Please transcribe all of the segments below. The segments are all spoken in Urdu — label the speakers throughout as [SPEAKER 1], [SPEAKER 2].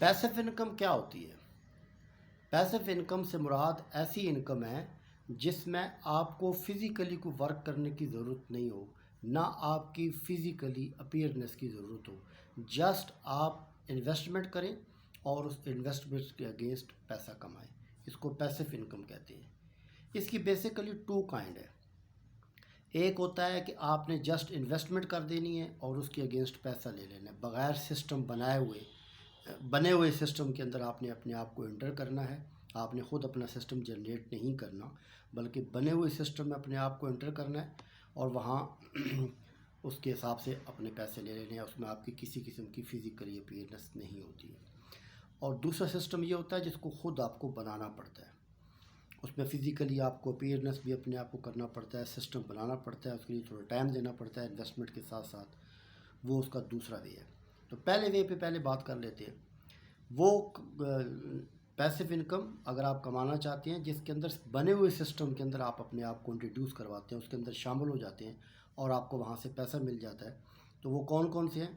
[SPEAKER 1] پیسو انکم کیا ہوتی ہے؟ پیسو انکم سے مراد ایسی انکم ہے جس میں آپ کو فزیکلی کوئی ورک کرنے کی ضرورت نہیں ہو، نہ آپ کی فزیکلی اپیئرنس کی ضرورت ہو، جسٹ آپ انویسٹمنٹ کریں اور اس انویسٹمنٹ کے اگینسٹ پیسہ کمائیں۔ اس کو پیسو انکم کہتے ہیں۔ اس کی بیسیکلی 2 کائنڈ ہے۔ ایک ہوتا ہے کہ آپ نے جسٹ انویسٹمنٹ کر دینی ہے اور اس کے اگینسٹ پیسہ لے لینا ہے، بغیر سسٹم بنے ہوئے سسٹم کے اندر آپ نے اپنے آپ کو انٹر کرنا ہے۔ آپ نے خود اپنا سسٹم جنریٹ نہیں کرنا، بلکہ بنے ہوئے سسٹم میں اپنے آپ کو انٹر کرنا ہے اور وہاں اس کے حساب سے اپنے پیسے لے لینے ہیں۔ اس میں آپ کی کسی قسم کی فزیکلی اپیئرنس نہیں ہوتی ہے۔ اور دوسرا سسٹم یہ ہوتا ہے جس کو خود آپ کو بنانا پڑتا ہے۔ اس میں فزیکلی آپ کو اپیئرنس بھی اپنے آپ کو کرنا پڑتا ہے، سسٹم بنانا پڑتا ہے، اس کے لیے تھوڑا ٹائم دینا پڑتا ہے انویسٹمنٹ کے ساتھ ساتھ۔ وہ اس کا دوسرا وے ہے۔ تو پہلے وے پہ پہلے بات کر لیتے ہیں۔ وہ پیسو انکم اگر آپ کمانا چاہتے ہیں جس کے اندر بنے ہوئے سسٹم کے اندر آپ اپنے آپ کو انٹروڈیوس کرواتے ہیں، اس کے اندر شامل ہو جاتے ہیں اور آپ کو وہاں سے پیسہ مل جاتا ہے، تو وہ کون کون سے ہیں؟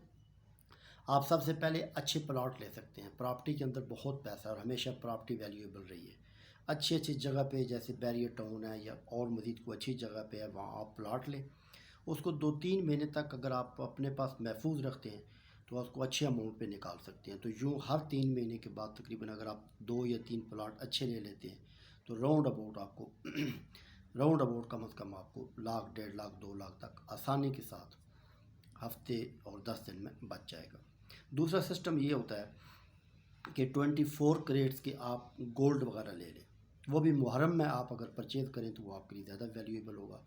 [SPEAKER 1] آپ سب سے پہلے اچھے پلاٹ لے سکتے ہیں۔ پراپرٹی کے اندر بہت پیسہ ہے اور ہمیشہ پراپرٹی ویلیویبل رہی ہے۔ اچھی جگہ پہ جیسے بیریئر ٹاؤن ہے یا اور مزید کوئی اچھی جگہ پہ ہے، وہاں آپ پلاٹ لیں۔ اس کو 2-3 مہینے تک اگر آپ اپنے پاس محفوظ رکھتے ہیں تو اس کو اچھے اماؤنٹ پہ نکال سکتے ہیں۔ تو یوں ہر 3 مہینے کے بعد تقریباً اگر آپ 2 یا 3 پلاٹ اچھے لے لیتے ہیں تو راؤنڈ اباؤٹ کم از کم آپ کو 1,00,000، 1.5 لاکھ، 2 لاکھ تک آسانی کے ساتھ ہفتے اور 10 دن میں بچ جائے گا۔ دوسرا سسٹم یہ ہوتا ہے کہ 24 کریٹس کے آپ گولڈ وغیرہ لے لیں۔ وہ بھی محرم میں آپ اگر پرچیز کریں تو وہ آپ کے لیے زیادہ ویلیویبل ہوگا۔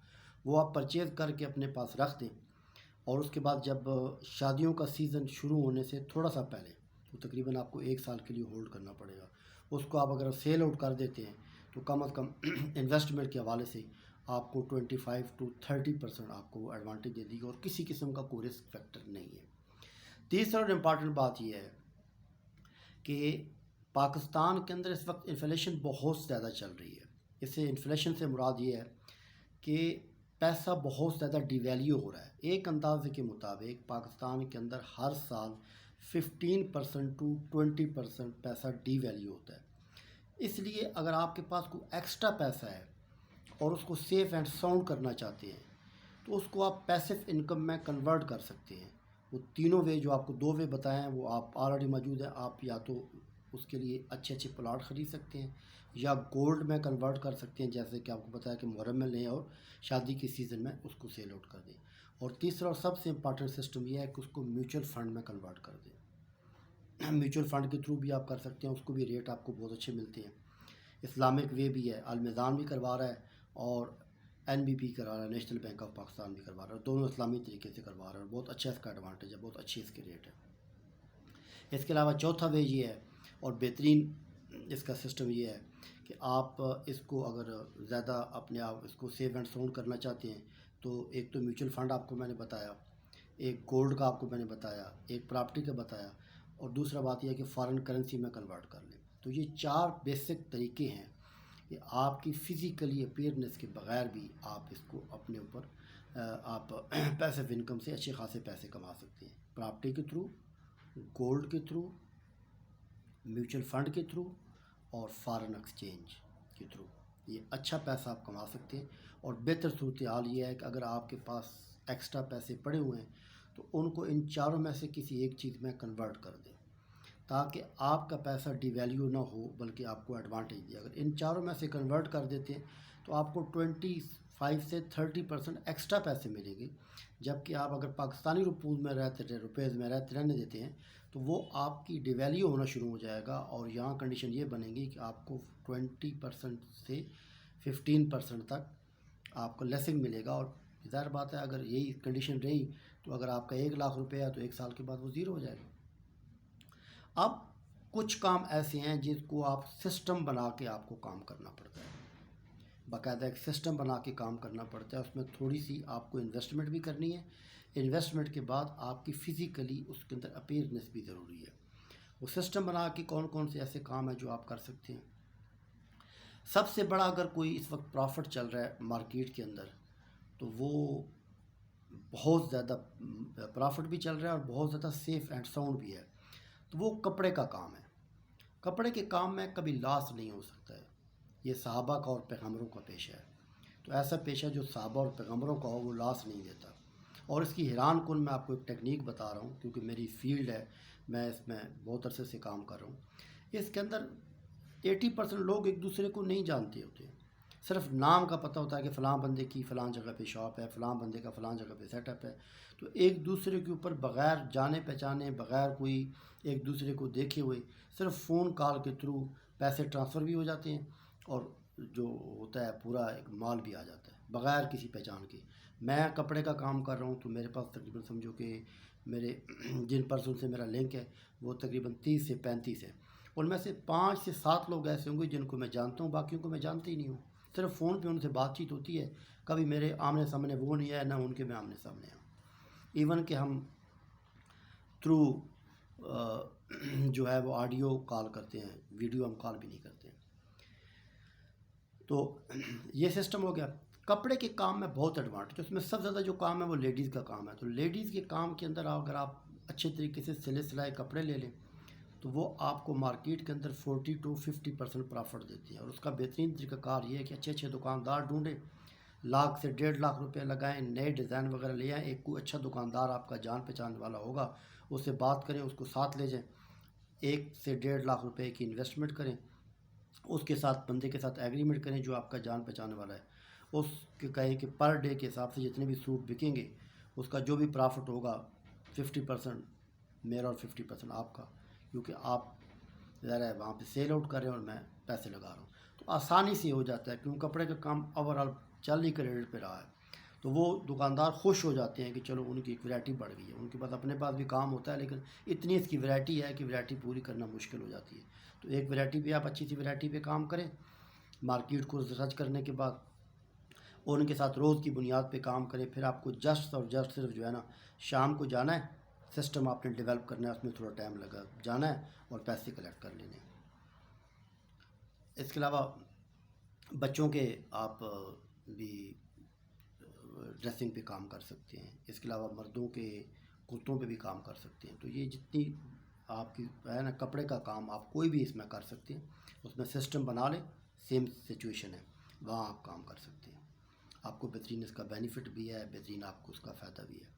[SPEAKER 1] وہ آپ پرچیز کر کے اپنے پاس رکھ دیں اور اس کے بعد جب شادیوں کا سیزن شروع ہونے سے تھوڑا سا پہلے، تو تقریباً آپ کو 1 سال کے لیے ہولڈ کرنا پڑے گا۔ اس کو آپ اگر سیل آؤٹ کر دیتے ہیں تو کم از کم انویسٹمنٹ کے حوالے سے آپ کو 25 to 30% آپ کو ایڈوانٹیج دے دی گا اور کسی قسم کا کوئی رسک فیکٹر نہیں ہے۔ تیسرا اور امپارٹنٹ بات یہ ہے کہ پاکستان کے اندر اس وقت انفلیشن بہت زیادہ چل رہی ہے۔ اس سے انفلیشن سے مراد یہ ہے کہ پیسہ بہت زیادہ ڈی ویلیو ہو رہا ہے۔ ایک اندازے کے مطابق پاکستان کے اندر ہر سال 15% to 20% پیسہ ڈی ویلیو ہوتا ہے۔ اس لیے اگر آپ کے پاس کوئی ایکسٹرا پیسہ ہے اور اس کو سیف اینڈ ساؤنڈ کرنا چاہتے ہیں تو اس کو آپ پیسو انکم میں کنورٹ کر سکتے ہیں۔ وہ تینوں وے جو آپ کو 2 وے بتائے ہیں وہ آپ آلریڈی موجود ہیں۔ آپ یا تو اس کے لیے اچھے پلاٹ خرید سکتے ہیں یا گولڈ میں کنورٹ کر سکتے ہیں، جیسے کہ آپ کو بتایا کہ محرم میں لیں اور شادی کے سیزن میں اس کو سیل آؤٹ کر دیں۔ اور تیسرا اور سب سے امپارٹنٹ سسٹم یہ ہے کہ اس کو میوچل فنڈ میں کنورٹ کر دیں۔ میوچل فنڈ کے تھرو بھی آپ کر سکتے ہیں، اس کو بھی ریٹ آپ کو بہت اچھے ملتے ہیں۔ اسلامک وے بھی ہے، المیزان بھی کروا رہا ہے اور NBP کروا رہا ہے، نیشنل بینک آف پاکستان بھی کروا رہا ہے۔ دونوں اسلامی طریقے سے کروا رہا ہے اور بہت اچھا اس کا ایڈوانٹیج ہے، بہت اچھی اس کے ریٹ ہے۔ اس کے علاوہ چوتھا وے یہ ہے اور بہترین اس کا سسٹم یہ ہے کہ آپ اس کو اگر زیادہ اپنے آپ اس کو سیو اینڈ ساؤنڈ کرنا چاہتے ہیں تو ایک تو میوچل فنڈ آپ کو میں نے بتایا، ایک گولڈ کا آپ کو میں نے بتایا، ایک پراپرٹی کا بتایا، اور دوسرا بات یہ ہے کہ فارن کرنسی میں کنورٹ کر لیں۔ تو یہ 4 بیسک طریقے ہیں کہ آپ کی فزیکلی اپیئرنس کے بغیر بھی آپ اس کو اپنے اوپر آپ پیسو انکم سے اچھے خاصے پیسے کما سکتے ہیں۔ پراپرٹی کے تھرو، گولڈ کے تھرو، میوچل فنڈ کے تھرو اور فارن ایکسچینج کے تھرو یہ اچھا پیسہ آپ کما سکتے ہیں۔ اور بہتر صورتحال یہ ہے کہ اگر آپ کے پاس ایکسٹرا پیسے پڑے ہوئے ہیں تو ان کو ان 4 میں سے کسی ایک چیز میں کنورٹ کر دیں تاکہ آپ کا پیسہ ڈی ویلیو نہ ہو بلکہ آپ کو ایڈوانٹیج دے۔ اگر ان 4 میں سے کنورٹ کر دیتے ہیں تو آپ کو 25 سے 30% ایکسٹرا پیسے ملیں گے، جبکہ آپ اگر پاکستانی روپیز میں رہنے دیتے ہیں تو وہ آپ کی ڈی ویلیو ہونا شروع ہو جائے گا اور یہاں کنڈیشن یہ بنے گی کہ آپ کو 20% سے 15% تک آپ کو لیسنگ ملے گا۔ اور ظاہر بات ہے اگر یہی کنڈیشن رہی تو اگر آپ کا 1,00,000 روپے ہے تو 1 سال کے بعد وہ 0 ہو جائے گا۔ اب کچھ کام ایسے ہیں جس کو آپ سسٹم بنا کے آپ کو کام کرنا پڑتا ہے، باقاعدہ ایک سسٹم بنا کے کام کرنا پڑتا ہے۔ اس میں تھوڑی سی آپ کو انویسٹمنٹ بھی کرنی ہے، انویسٹمنٹ کے بعد آپ کی فزیکلی اس کے اندر اپیئرنس بھی ضروری ہے۔ وہ سسٹم بنا کے کون کون سے ایسے کام ہیں جو آپ کر سکتے ہیں؟ سب سے بڑا اگر کوئی اس وقت پروفٹ چل رہا ہے مارکیٹ کے اندر تو وہ بہت زیادہ پروفٹ بھی چل رہا ہے اور بہت زیادہ سیف اینڈ ساؤنڈ بھی ہے، تو وہ کپڑے کا کام ہے۔ کپڑے کے کام میں کبھی لاس نہیں ہو سکتا ہے، یہ صحابہ کا اور پیغمبروں کا پیشہ ہے، تو ایسا پیشہ جو صحابہ اور پیغمبروں کا ہو وہ لاس نہیں دیتا۔ اور اس کی حیران کن میں آپ کو ایک ٹیکنیک بتا رہا ہوں، کیونکہ میری فیلڈ ہے، میں اس میں بہت عرصے سے کام کر رہا ہوں۔ اس کے اندر 80% لوگ ایک دوسرے کو نہیں جانتے ہوتے، صرف نام کا پتہ ہوتا ہے کہ فلاں بندے کی فلاں جگہ پہ شاپ ہے، فلاں بندے کا فلاں جگہ پہ سیٹ اپ ہے، تو ایک دوسرے کے اوپر بغیر جانے پہچانے، بغیر کوئی ایک دوسرے کو دیکھے ہوئے صرف فون کال کے تھرو پیسے ٹرانسفر بھی ہو جاتے ہیں، اور جو ہوتا ہے پورا ایک مال بھی آ جاتا ہے بغیر کسی پہچان کے۔ میں کپڑے کا کام کر رہا ہوں تو میرے پاس تقریباً سمجھو کہ میرے جن پرسن سے میرا لنک ہے وہ تقریباً 30 سے 35 ہے، ان میں سے 5 سے 7 لوگ ایسے ہوں گے جن کو میں جانتا ہوں، باقیوں کو میں جانتا ہی نہیں ہوں، صرف فون پہ ان سے بات چیت ہوتی ہے، کبھی میرے آمنے سامنے وہ نہیں ہے، نہ ان کے میں آمنے سامنے ہوں۔ ایون کہ ہم تھرو جو ہے وہ آڈیو کال کرتے ہیں، ویڈیو ہم کال بھی نہیں کرتے ہیں۔ تو یہ سسٹم ہو گیا۔ کپڑے کے کام میں بہت ایڈوانٹیج، اس میں سب سے زیادہ جو کام ہے وہ لیڈیز کا کام ہے، تو لیڈیز کے کام کے اندر اگر آپ اچھے طریقے سے سلے سلائے کپڑے لے لیں تو وہ آپ کو مارکیٹ کے اندر 40 to 50% پرافٹ دیتی ہے، اور اس کا بہترین طریقہ کار یہ ہے کہ اچھے دکاندار ڈھونڈیں، لاکھ سے 1.5 لاکھ روپے لگائیں، نئے ڈیزائن وغیرہ لے آئیں، ایک کوئی اچھا دکاندار آپ کا جان پہچان والا ہوگا، اس سے بات کریں، اس کو ساتھ لے جائیں، 1 سے 1.5 لاکھ روپے کی انویسٹمنٹ کریں، اس کے ساتھ بندے کے ساتھ ایگریمنٹ کریں جو آپ کا جان پہچانے والا ہے، اس کے کہیں کہ پر ڈے کے حساب سے جتنے بھی سوٹ بکیں گے اس کا جو بھی پرافٹ ہوگا 50% میرا اور 50% آپ کا، کیونکہ آپ ظاہر ہے وہاں پہ سیل آؤٹ کر رہے ہیں اور میں پیسے لگا رہا ہوں، تو آسانی سے ہو جاتا ہے، کیونکہ کپڑے کا کام اوور آل چل ہی کریڈٹ پہ رہا ہے، تو وہ دکاندار خوش ہو جاتے ہیں کہ چلو ان کی ایک ویرائٹی بڑھ گئی ہے، ان کے پاس اپنے پاس بھی کام ہوتا ہے لیکن اتنی اس کی ویرائٹی ہے کہ ویرائٹی پوری کرنا مشکل ہو جاتی ہے، تو ایک ویرائٹی پہ آپ اچھی سی ویرائٹی پہ کام کریں، مارکیٹ کو ریسرچ کرنے کے بعد اور ان کے ساتھ روز کی بنیاد پہ کام کریں، پھر آپ کو جسٹ اور جسٹ صرف جو ہے نا شام کو جانا ہے، سسٹم آپ نے ڈیولپ کرنا ہے، اس میں تھوڑا ٹائم لگا جانا ہے اور پیسے کلیکٹ کر لینے ہیں۔ اس کے علاوہ بچوں کے آپ بھی ڈریسنگ پہ کام کر سکتے ہیں، اس کے علاوہ مردوں کے کرتوں پہ بھی کام کر سکتے ہیں، تو یہ جتنی آپ کی ہے نا کپڑے کا کام آپ کوئی بھی اس میں کر سکتے ہیں، اس میں سسٹم بنا لیں، سیم سچویشن ہے وہاں آپ کام کر سکتے ہیں، آپ کو بہترین اس کا بینیفٹ بھی ہے، بہترین آپ کو اس کا فائدہ بھی ہے۔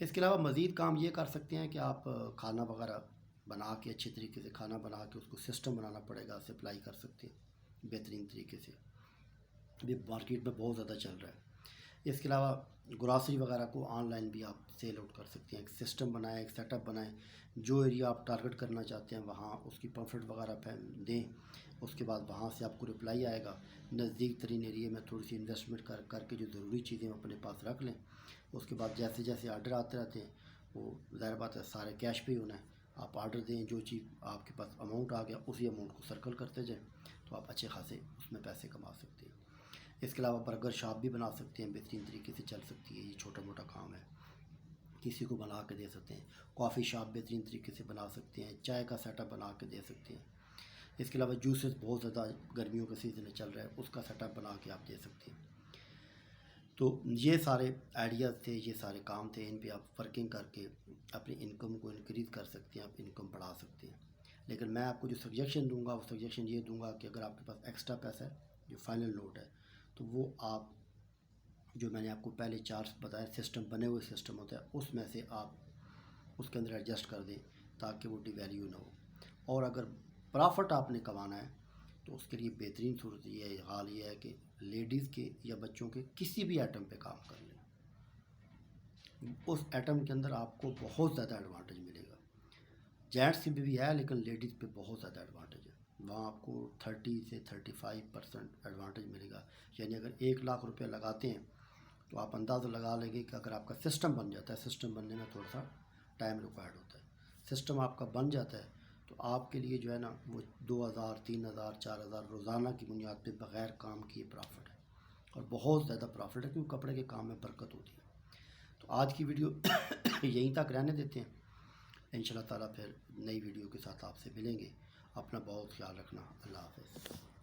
[SPEAKER 1] اس کے علاوہ مزید کام یہ کر سکتے ہیں کہ آپ کھانا وغیرہ بنا کے اچھے طریقے سے کھانا بنا کے اس کو سسٹم بنانا پڑے گا، سپلائی کر سکتے ہیں بہترین طریقے سے، ابھی مارکیٹ میں بہت زیادہ چل رہا ہے۔ اس کے علاوہ گراسری وغیرہ کو آن لائن بھی آپ سیل آؤٹ کر سکتے ہیں، ایک سسٹم بنائیں، ایک سیٹ اپ بنائیں، جو ایریا آپ ٹارگٹ کرنا چاہتے ہیں وہاں اس کی پمفلٹ وغیرہ دیں، اس کے بعد وہاں سے آپ کو رپلائی آئے گا، نزدیک ترین ایریے میں تھوڑی سی انویسٹمنٹ کر کے جو ضروری چیزیں اپنے پاس رکھ لیں، اس کے بعد جیسے جیسے آرڈر آتے رہتے ہیں وہ ظاہر بات ہے سارے کیش پہ ہی ہونا ہے، آپ آرڈر دیں، جو چیز آپ کے پاس اماؤنٹ آ گیا اسی اماؤنٹ کو سرکل کرتے جائیں، تو آپ اچھے خاصے اس میں پیسے کما سکتے ہیں۔ اس کے علاوہ برگر شاپ بھی بنا سکتے ہیں، بہترین طریقے سے چل سکتی ہے، یہ چھوٹا موٹا کام ہے، کسی کو بنا کے دے سکتے ہیں، کافی شاپ بہترین طریقے سے بنا سکتے ہیں، چائے کا سیٹ اپ بنا کے دے سکتے ہیں۔ اس کے علاوہ جوسز بہت زیادہ گرمیوں کا سیزن میں چل رہا ہے، اس کا سیٹ اپ بنا کے آپ دے سکتے ہیں۔ تو یہ سارے آئیڈیاز تھے، یہ سارے کام تھے، ان پہ آپ ورکنگ کر کے اپنی انکم کو انکریز کر سکتے ہیں، آپ انکم بڑھا سکتے ہیں۔ لیکن میں آپ کو جو سجیشن دوں گا وہ سجیشن یہ دوں گا کہ اگر آپ کے پاس ایکسٹرا پیسہ ہے جو فائنل نوٹ ہے تو وہ آپ جو میں نے آپ کو پہلے 4 بتایا سسٹم بنے ہوئے سسٹم ہوتا ہے اس میں سے آپ اس کے اندر ایڈجسٹ کر دیں تاکہ وہ ڈی ویلیو نہ ہو، اور اگر پرافٹ آپ نے کمانا ہے تو اس کے لیے بہترین صورت یہ ہے، حال یہ ہے کہ لیڈیز کے یا بچوں کے کسی بھی آئٹم پہ کام کر لیں، اس آئٹم کے اندر آپ کو بہت زیادہ ایڈوانٹیج ملے گا، جینٹس کی بھی ہے لیکن لیڈیز پہ بہت زیادہ ایڈوانٹیج ہے، وہاں آپ کو 30 سے 35% ایڈوانٹیج ملے گا، یعنی اگر 1 لاکھ روپے لگاتے ہیں تو آپ اندازہ لگا لیں گے کہ اگر آپ کا سسٹم بن جاتا ہے، سسٹم بننے میں تھوڑا سا ٹائم ریکوائرڈ ہوتا ہے، سسٹم آپ کا بن جاتا ہے تو آپ کے لیے جو ہے نا وہ 2000 3000 4000 روزانہ کی بنیاد پہ بغیر کام کیے پرافٹ ہے، اور بہت زیادہ پرافٹ ہے کیونکہ کپڑے کے کام میں برکت ہوتی ہے۔ تو آج کی ویڈیو یہیں تک رہنے دیتے ہیں، انشاءاللہ تعالیٰ پھر نئی ویڈیو کے ساتھ آپ سے ملیں گے، اپنا بہت خیال رکھنا، اللہ حافظ۔